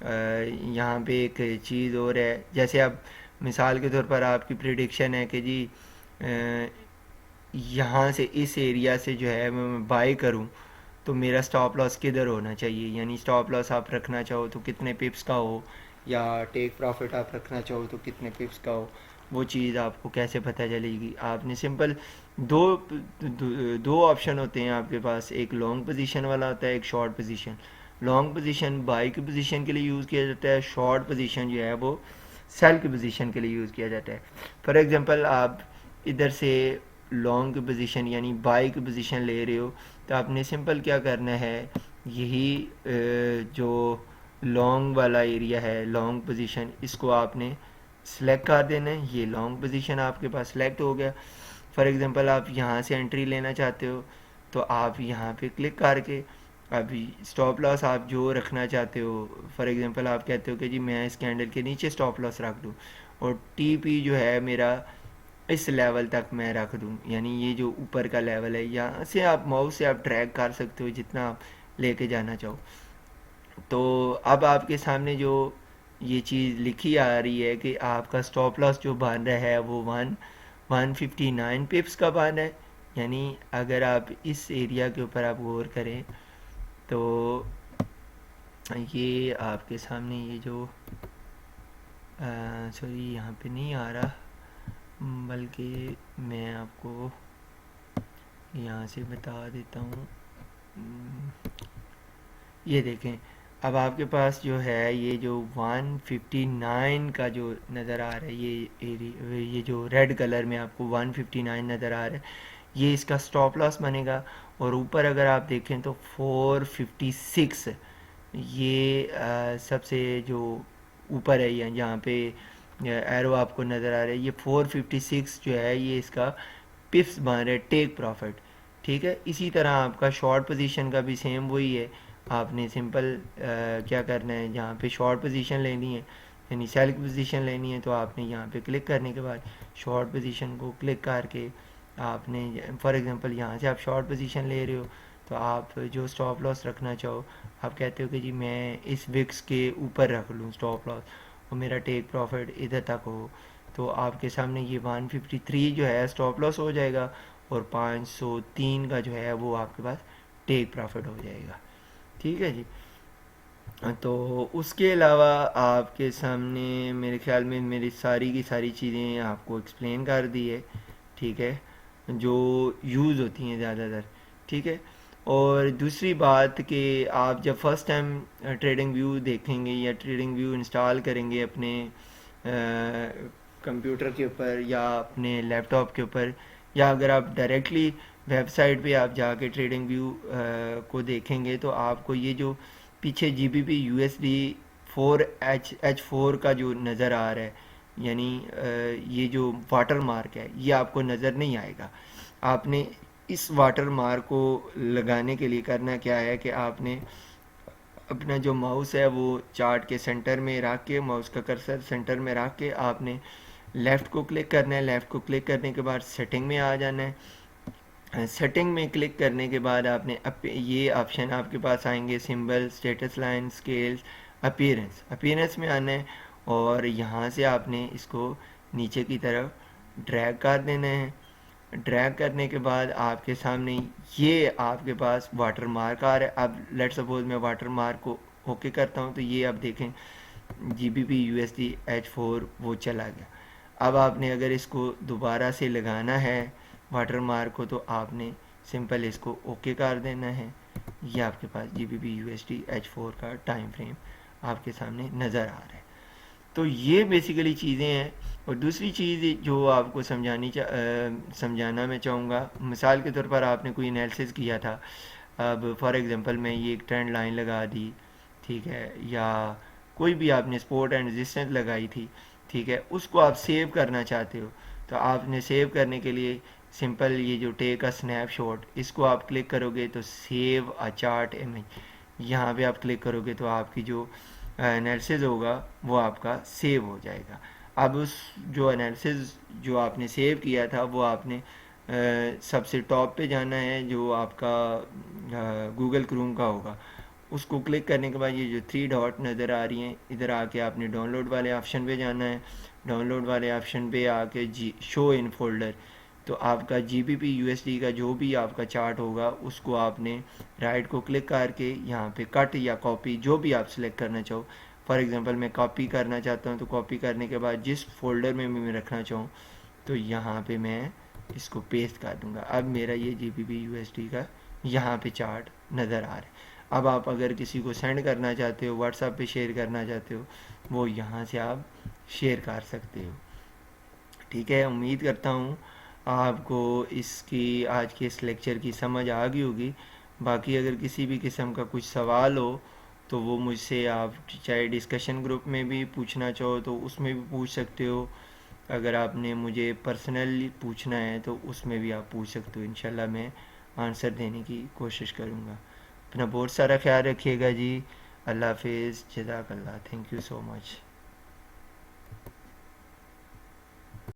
یہاں پہ ایک چیز اور ہے، جیسے اب مثال کے طور پر آپ کی پریڈکشن ہے کہ جی یہاں سے اس ایریا سے جو ہے میں بائی کروں تو میرا سٹاپ لاس کدھر ہونا چاہیے، یعنی سٹاپ لاس آپ رکھنا چاہو تو کتنے پپس کا ہو یا ٹیک پروفٹ آپ رکھنا چاہو تو کتنے پپس کا ہو. وہ چیز آپ کو کیسے پتہ چلے گی. آپ نے سمپل دو آپشن ہوتے ہیں آپ کے پاس، ایک لانگ پوزیشن والا ہوتا ہے، ایک short position. Long position by کی پوزیشن کے لیے یوز کیا جاتا ہے، شارٹ پوزیشن جو ہے وہ سیل کی پوزیشن کے لیے یوز کیا جاتا ہے. فار ایگزامپل آپ ادھر سے لانگ کی پوزیشن یعنی بائی کی پوزیشن لے رہے ہو تو آپ نے سمپل کیا کرنا ہے، یہی جو لانگ والا ایریا ہے لانگ پوزیشن اس کو آپ نے سلیکٹ کر دینا ہے. یہ لانگ پوزیشن آپ کے پاس سلیکٹ ہو گیا. فار ایگزامپل آپ یہاں سے انٹری لینا چاہتے ہو تو آپ یہاں پہ کلک کر کے ابھی سٹاپ لاس آپ جو رکھنا چاہتے ہو، فار ایگزامپل آپ کہتے ہو کہ جی میں اس کینڈل کے نیچے سٹاپ لاس رکھ دوں اور ٹی پی جو ہے میرا اس لیول تک میں رکھ دوں، یعنی یہ جو اوپر کا لیول ہے یہاں سے آپ ماؤس سے آپ ڈریگ کر سکتے ہو جتنا آپ لے کے جانا چاہو. تو اب آپ کے سامنے جو یہ چیز لکھی آ رہی ہے کہ آپ کا سٹاپ لاس جو بن رہا ہے وہ 159 پپس کا بن ہے. یعنی اگر آپ اس ایریا کے اوپر آپ غور کریں تو یہ آپ کے سامنے یہ جو سوری یہاں پہ نہیں آ رہا بلکہ میں آپ کو یہاں سے بتا دیتا ہوں. یہ دیکھیں اب آپ کے پاس جو ہے یہ جو 159 کا جو نظر آ رہا ہے یہ جو ریڈ کلر میں آپ کو 159 نظر آ رہا ہے یہ اس کا سٹاپ لاس بنے گا. اور اوپر اگر آپ دیکھیں تو 456 یہ سب سے جو اوپر ہے یہاں پہ ایرو آپ کو نظر آ رہا ہے یہ 456 جو ہے یہ اس کا پپس بن رہا ہے ٹیک پروفٹ. ٹھیک ہے. اسی طرح آپ کا شارٹ پوزیشن کا بھی سیم وہی ہے. آپ نے سمپل کیا کرنا ہے، جہاں پہ شارٹ پوزیشن لینی ہے یعنی سیل کی پوزیشن لینی ہے تو آپ نے یہاں پہ کلک کرنے کے بعد شارٹ پوزیشن کو کلک کر کے آپ نے فار ایگزامپل یہاں سے آپ شارٹ پوزیشن لے رہے ہو تو آپ جو سٹاپ لاس رکھنا چاہو آپ کہتے ہو کہ جی میں اس وکس کے اوپر رکھ لوں سٹاپ لاس اور میرا ٹیک پروفٹ ادھر تک ہو تو آپ کے سامنے یہ 153 جو ہے سٹاپ لاس ہو جائے گا اور 503 کا جو ہے وہ آپ کے پاس ٹیک پروفٹ ہو جائے گا. ٹھیک ہے جی. تو اس کے علاوہ آپ کے سامنے میرے خیال میں میری ساری کی ساری چیزیں آپ کو ایکسپلین کر دی ہے. ٹھیک ہے. جو یوز ہوتی ہیں زیادہ تر. ٹھیک ہے. اور دوسری بات کہ آپ جب فرسٹ ٹائم ٹریڈنگ ویو دیکھیں گے یا ٹریڈنگ ویو انسٹال کریں گے اپنے کمپیوٹر کے اوپر یا اپنے لیپ ٹاپ کے اوپر، یا اگر آپ ڈائریکٹلی ویب سائٹ پہ آپ جا کے ٹریڈنگ ویو کو دیکھیں گے، تو آپ کو یہ جو پیچھے G B P U S D 4H4 کا جو نظر آ رہا ہے، یعنی یہ جو واٹر مارک ہے، یہ آپ کو نظر نہیں آئے گا. آپ نے اس واٹر مارک کو لگانے کے لیے کرنا کیا ہے کہ آپ نے اپنا جو ماؤس ہے وہ چارٹ کے سینٹر میں رکھ کے، ماؤس کا کرسر سینٹر میں رکھ کے آپ نے لیفٹ کو کلک کرنا ہے. لیفٹ کو کلک کرنے کے بعد سیٹنگ میں آ جانا ہے. سیٹنگ میں کلک کرنے کے بعد آپ نے یہ آپشن آپ کے پاس آئیں گے: symbol, status line, scales, appearance. Appearance میں آنا ہے اور یہاں سے آپ نے اس کو نیچے کی طرف ڈریگ کر دینا ہے. ڈریگ کرنے کے بعد آپ کے سامنے یہ آپ کے پاس واٹر مارک آ رہا ہے. اب لیٹ سپوز میں واٹر مارک کو اوکے کرتا ہوں تو یہ آپ دیکھیں G B P U S D H4 وہ چلا گیا. اب آپ نے اگر اس کو دوبارہ سے لگانا ہے واٹر مارک کو، تو آپ نے سمپل اس کو اوکے کر دینا ہے. یہ آپ کے پاس G B P U S D H4 کا ٹائم فریم آپ کے سامنے نظر آ رہا ہے. تو یہ بیسیکلی چیزیں ہیں. اور دوسری چیز جو آپ کو سمجھانا میں چاہوں گا، مثال کے طور پر آپ نے کوئی انالیسس کیا تھا. اب فار ایگزامپل میں یہ ایک ٹرینڈ لائن لگا دی، ٹھیک ہے، یا کوئی بھی آپ نے سپورٹ اینڈ ریزسٹنس لگائی تھی، ٹھیک ہے، اس کو آپ سیو کرنا چاہتے ہو. تو آپ نے سیو کرنے کے لیے سمپل یہ جو ٹیک سنیپ شاٹ، اس کو آپ کلک کرو گے تو سیو ا چارٹ امیج، یہاں پہ آپ کلک کرو گے تو آپ کی جو انالیسز ہوگا وہ آپ کا سیو ہو جائے گا. اب اس جو انالیسز جو آپ نے سیو کیا تھا وہ آپ نے سب سے ٹاپ پہ جانا ہے جو آپ کا گوگل کروم کا ہوگا. اس کو کلک کرنے کے بعد یہ جو 3 ڈاٹ نظر آ رہی ہیں، ادھر آ کے آپ نے ڈاؤن لوڈ والے آپشن پہ جانا ہے. ڈاؤن لوڈ والے آپشن پہ آ کے شو ان فولڈر، تو آپ کا G B P U S D کا جو بھی آپ کا چارٹ ہوگا اس کو آپ نے رائٹ کو کلک کر کے یہاں پہ کٹ یا کاپی جو بھی آپ سلیکٹ کرنا چاہو. فار ایگزامپل میں کاپی کرنا چاہتا ہوں تو کاپی کرنے کے بعد جس فولڈر میں رکھنا چاہوں تو یہاں پہ میں اس کو پیسٹ کر دوں گا. اب میرا یہ G B P U S D کا یہاں پہ چارٹ نظر آ رہا ہے. اب آپ اگر کسی کو سینڈ کرنا چاہتے ہو، واٹس ایپ پہ شیئر کرنا چاہتے ہو، وہ یہاں سے آپ شیئر کر سکتے ہو. ٹھیک ہے، امید کرتا ہوں آپ کو اس کی آج کے اس لیکچر کی سمجھ آ گئی ہوگی. باقی اگر کسی بھی قسم کا کچھ سوال ہو تو وہ مجھ سے آپ چاہے ڈسکشن گروپ میں بھی پوچھنا چاہو تو اس میں بھی پوچھ سکتے ہو. اگر آپ نے مجھے پرسنلی پوچھنا ہے تو اس میں بھی آپ پوچھ سکتے ہو. انشاءاللہ میں آنسر دینے کی کوشش کروں گا. اپنا بہت سارا خیال رکھیے گا جی. اللہ حافظ. جزاک اللہ. Thank you so much.